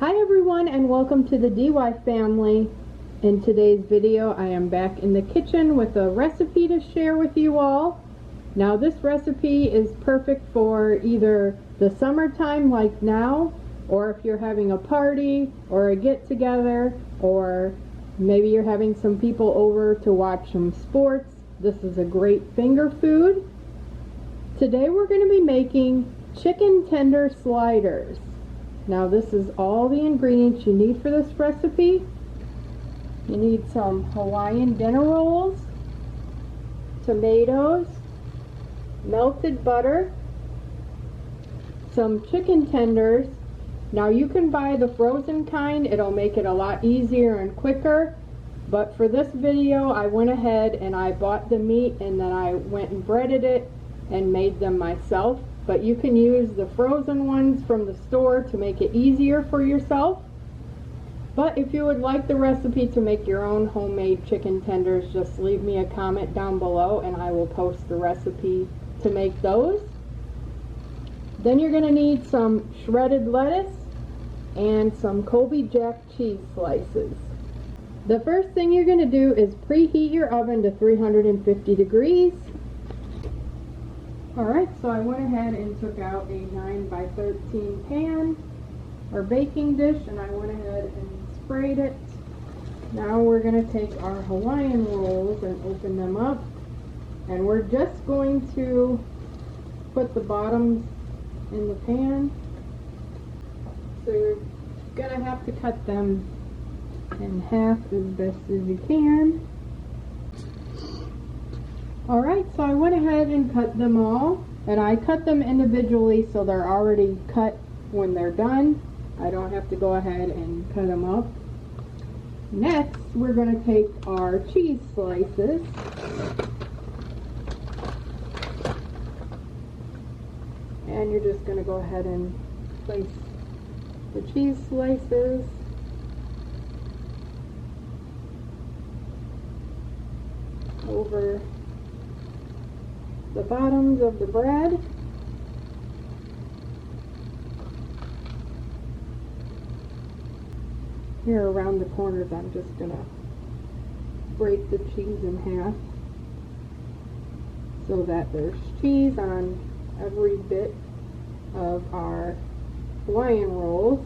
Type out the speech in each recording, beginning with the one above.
Hi everyone, and welcome to the DY family. In today's video I am back in the kitchen with a recipe to share with you all. Now this recipe is perfect for either the summertime like now, or if you're having a party or a get-together, or maybe you're having some people over to watch some sports. This is a great finger food. Today we're going to be making chicken tender sliders. Now this is all the ingredients you need for this recipe. You need some Hawaiian dinner rolls, tomatoes, melted butter, some chicken tenders. Now you can buy the frozen kind, it'll make it a lot easier and quicker. But for this video I went ahead and I bought the meat and then I went and breaded it and made them myself. But you can use the frozen ones from the store to make it easier for yourself. But if you would like the recipe to make your own homemade chicken tenders, just leave me a comment down below and I will post the recipe to make those. Then you're going to need some shredded lettuce and some Colby Jack cheese slices. The first thing you're going to do is preheat your oven to 350 degrees. Alright, so I went ahead and took out a 9x13 pan or baking dish and I went ahead and sprayed it. Now we're going to take our Hawaiian rolls and open them up, and we're just going to put the bottoms in the pan. So you're going to have to cut them in half as best as you can. Alright, so I went ahead and cut them all, and I cut them individually so they're already cut when they're done. I don't have to go ahead and cut them up. Next, we're going to take our cheese slices. And you're just going to go ahead and place the cheese slices over the bottoms of the bread. Here around the corners I'm just going to break the cheese in half so that there's cheese on every bit of our Hawaiian rolls.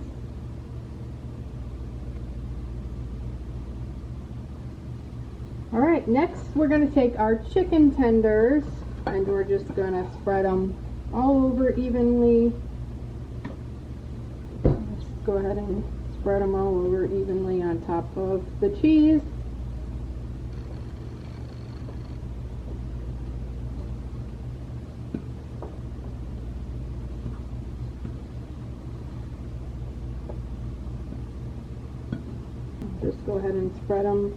Alright, next we're going to take our chicken tenders and we're just going to spread them all over evenly. Just go ahead and spread them all over evenly on top of the cheese. Just go ahead and spread them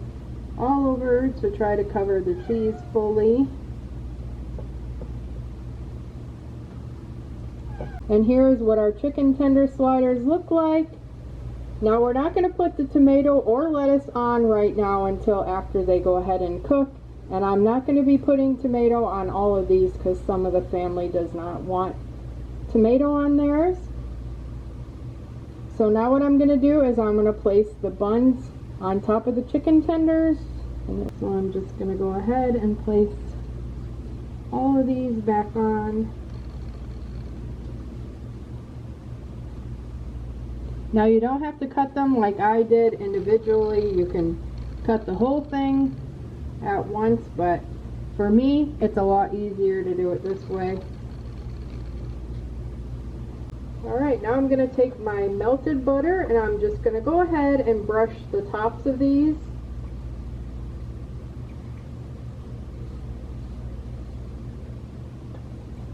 all over to try to cover the cheese fully. And here's what our chicken tender sliders look like. Now we're not going to put the tomato or lettuce on right now until after they go ahead and cook. And I'm not going to be putting tomato on all of these because some of the family does not want tomato on theirs. So now what I'm going to do is I'm going to place the buns on top of the chicken tenders. And so I'm just going to go ahead and place all of these back on. Now you don't have to cut them like I did individually. You can cut the whole thing at once, but for me it's a lot easier to do it this way. Alright, now I'm going to take my melted butter and I'm just going to go ahead and brush the tops of these.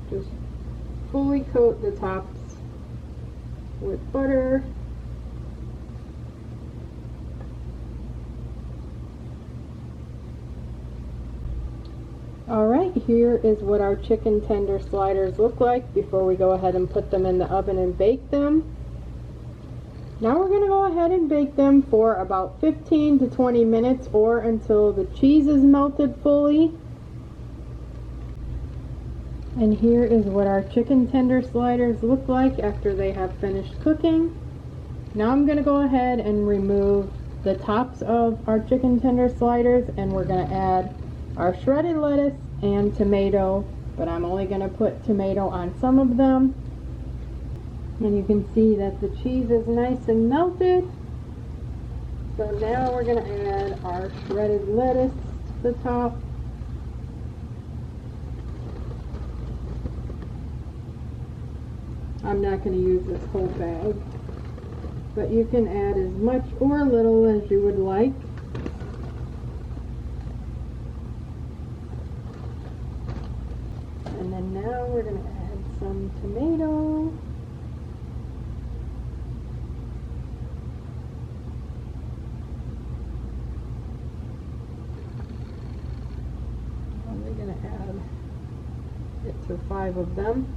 Just fully coat the tops with butter. Alright, here is what our chicken tender sliders look like before we go ahead and put them in the oven and bake them. Now we're going to go ahead and bake them for about 15 to 20 minutes or until the cheese is melted fully. And here is what our chicken tender sliders look like after they have finished cooking. Now I'm going to go ahead and remove the tops of our chicken tender sliders, and we're going to add our shredded lettuce and tomato, but I'm only going to put tomato on some of them. And you can see that the cheese is nice and melted. So now we're going to add our shredded lettuce to the top. I'm not going to use this whole bag, but you can add as much or little as you would like. And then now we're going to add some tomato. And we're going to add it to 5 of them.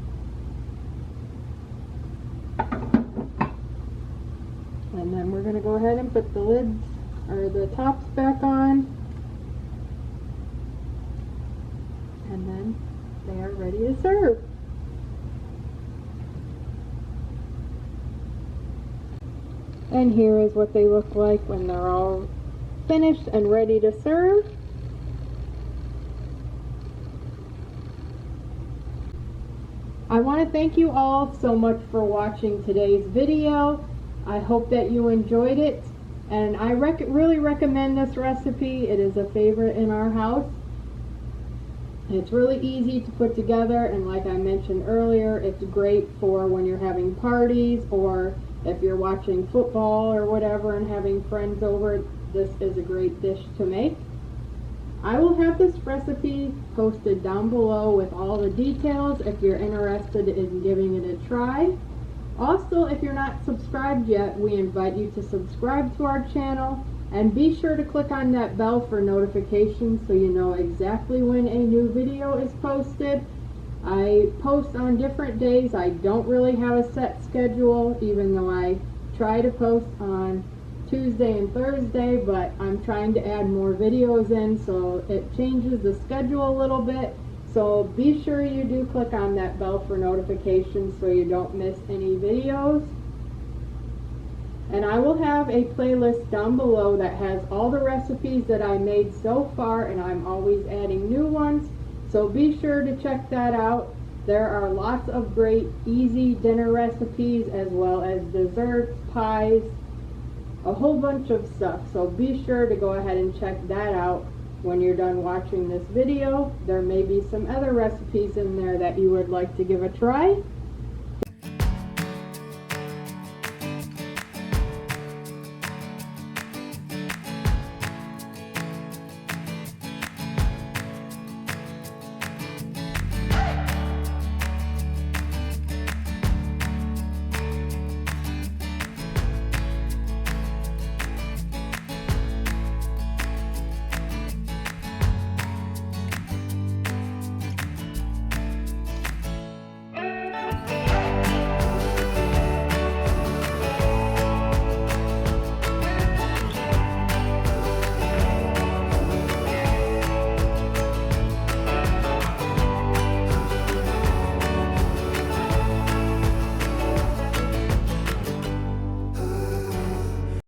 And then we're going to go ahead and put the lids or the tops back on. And then they are ready to serve. And here is what they look like when they're all finished and ready to serve. I want to thank you all so much for watching today's video. I hope that you enjoyed it, and I really recommend this recipe. It is a favorite in our house. It's really easy to put together, and like I mentioned earlier, it's great for when you're having parties or if you're watching football or whatever and having friends over. This is a great dish to make. I will have this recipe posted down below with all the details if you're interested in giving it a try. Also, if you're not subscribed yet, we invite you to subscribe to our channel and be sure to click on that bell for notifications so you know exactly when a new video is posted. I post on different days. I don't really have a set schedule, even though I try to post on Tuesday and Thursday, but I'm trying to add more videos in, so it changes the schedule a little bit. So be sure you do click on that bell for notifications so you don't miss any videos. And I will have a playlist down below that has all the recipes that I made so far, and I'm always adding new ones. So be sure to check that out. There are lots of great easy dinner recipes as well as desserts, pies, a whole bunch of stuff. So be sure to go ahead and check that out. When you're done watching this video, there may be some other recipes in there that you would like to give a try.